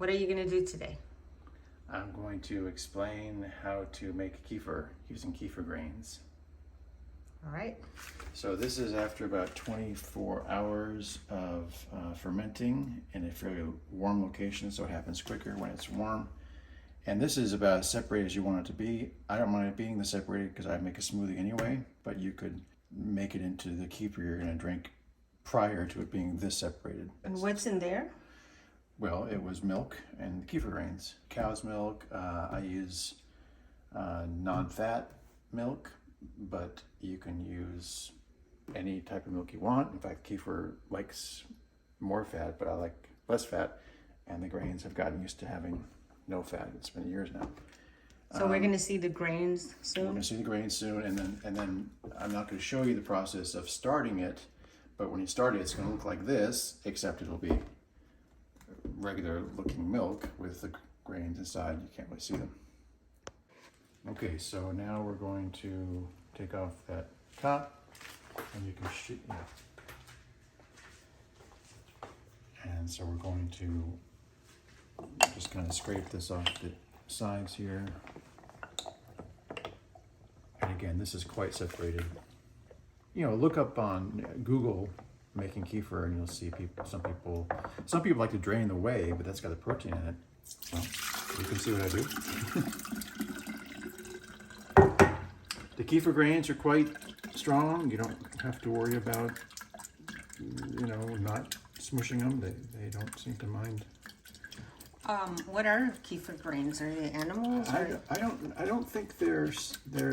What are you going to do today? I'm going to explain how to make kefir using kefir grains. All right. So this is after about 24 hours of fermenting in a fairly warm location, so it happens quicker when it's warm. And this is about as separated as you want it to be. I don't mind it being this separated because I make a smoothie anyway, but you could make it into the kefir you're going to drink prior to it being this separated. And what's in there? Well, it was milk and kefir grains. Cow's milk. I use non-fat milk, but you can use any type of milk you want. In fact, kefir likes more fat, but I like less fat. And the grains have gotten used to having no fat. It's been years now. So we're going to see the grains soon? We're going to see the grains soon, and then I'm not going to show you the process of starting it, but when you start it, it's going to look like this, except it'll be regular looking milk with the grains inside. You can't really see them. Okay, so now we're going to take off that top, and you can shoot. Yeah. And so we're going to just kind of scrape this off the sides here. And again, this is quite separated. You know, look up on Google making kefir and you'll see some people like to drain the whey, but that's got the protein in it. Well, you can see what I do. The kefir grains are quite strong. You don't have to worry about, not smushing them. They don't seem to mind. What are kefir grains? Are they animals? I don't think they're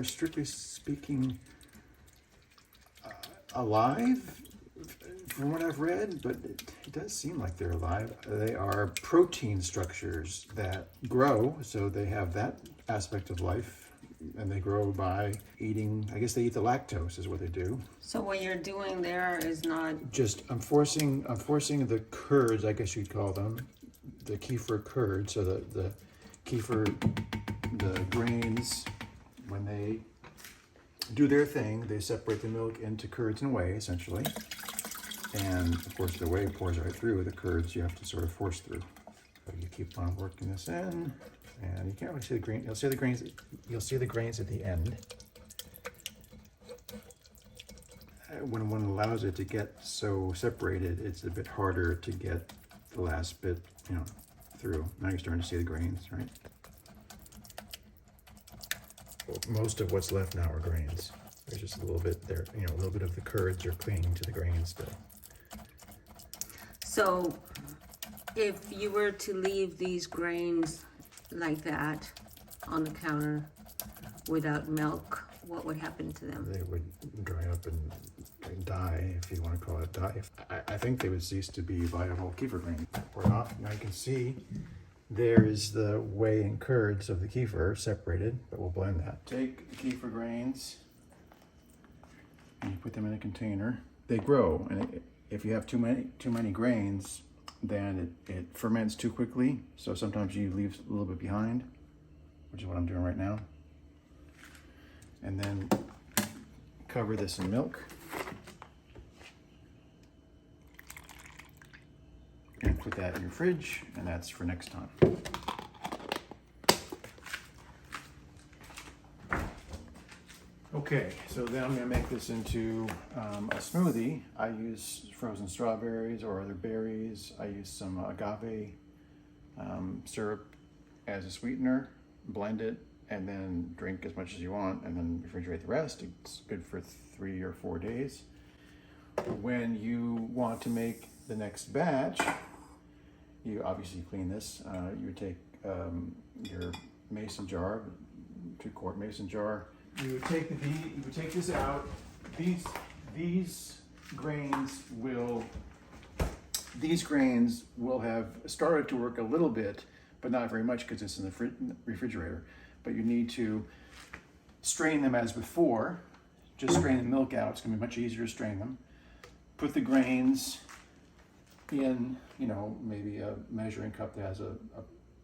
strictly speaking alive, from what I've read, but it does seem like they're alive. They are protein structures that grow, so they have that aspect of life, and they grow by eating. I guess they eat the lactose is what they do. So what you're doing there is not just I'm forcing the curds, I guess you'd call them, the kefir curd. So the kefir, the grains, when they do their thing, they separate the milk into curds and whey, essentially. And of course, the whey pours right through. The curds you have to sort of force through. So you keep on working this in, and you can't really see the grain. You'll see the grains. You'll see the grains at the end. When one allows it to get so separated, it's a bit harder to get the last bit, through. Now you're starting to see the grains, right? Most of what's left now are grains. There's just a little bit there, a little bit of the curds are clinging to the grains still. So if you were to leave these grains like that on the counter without milk, what would happen to them? They would dry up and die, if you want to call it die. I think they would cease to be viable kefir grains. Pour it off. Now you can see there is the whey and curds of the kefir separated, but we'll blend that. Take the kefir grains and you put them in a container. They grow, and if you have too many grains, then it ferments too quickly. So sometimes you leave a little bit behind, which is what I'm doing right now. And then cover this in milk. And put that in your fridge, and that's for next time. Okay, so then I'm going to make this into a smoothie. I use frozen strawberries or other berries. I use some agave syrup as a sweetener, blend it, and then drink as much as you want, and then refrigerate the rest. It's good for 3 or 4 days. When you want to make the next batch, you obviously clean this. You would take your mason jar, 2-quart mason jar. You would take this out. These grains will have started to work a little bit, but not very much because it's in the refrigerator. But you need to strain them as before. Just strain the milk out. It's going to be much easier to strain them. Put the grains in, maybe a measuring cup that has a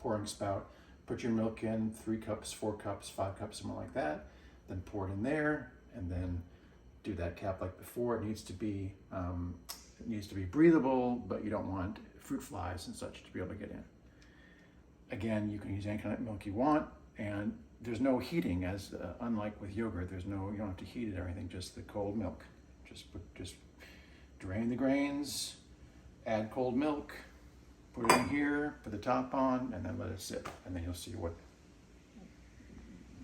pouring spout. Put your milk in, 3 cups, 4 cups, 5 cups, something like that. Then pour it in there, and then do that cap like before. It needs to be breathable, but you don't want fruit flies and such to be able to get in. again, you can use any kind of milk you want, and there's no heating, as unlike with yogurt, you don't have to heat it or anything, just the cold milk. Just drain the grains, add cold milk, put it in here, put the top on, and then let it sit. And then you'll see what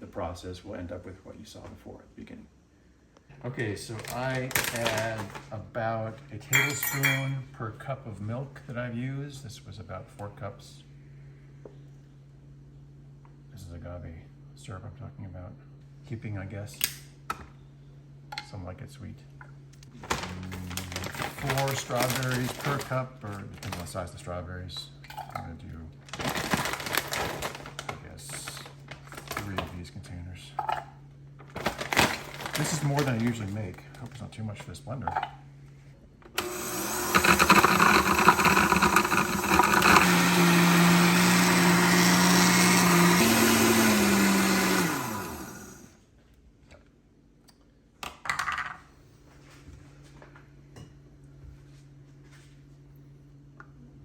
the process will end up with what you saw before at the beginning. Okay, so I add about a tablespoon per cup of milk that I've used. This was about 4 cups. This is agave syrup I'm talking about. Keeping, I guess, some like it sweet. 4 strawberries per cup, or depending on the size of the strawberries. I'm gonna do, I guess, 3 of these containers. This is more than I usually make. I hope it's not too much for this blender.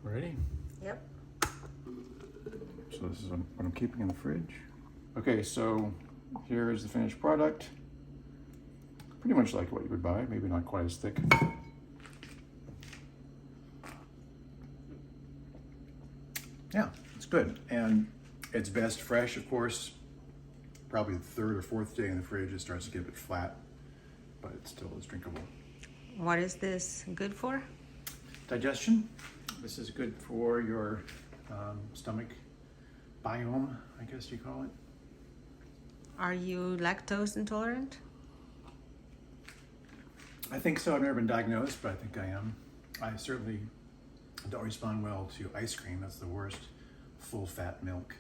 Ready? Yep. So this is what I'm keeping in the fridge. Okay, so here is the finished product. Pretty much like what you would buy, maybe not quite as thick. Yeah, it's good. And it's best fresh, of course. Probably the 3rd or 4th day in the fridge, it starts to get a bit flat, but it still is drinkable. What is this good for? Digestion. This is good for your stomach biome, I guess you call it. Are you lactose intolerant? I think so. I've never been diagnosed, but I think I am. I certainly don't respond well to ice cream. That's the worst. Full fat milk.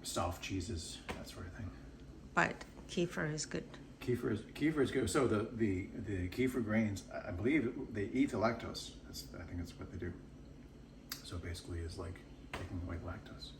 Soft cheeses, that sort of thing. But kefir is good. Kefir is good. So the kefir grains, I believe they eat the lactose. I think that's what they do. So basically, it's like taking away lactose.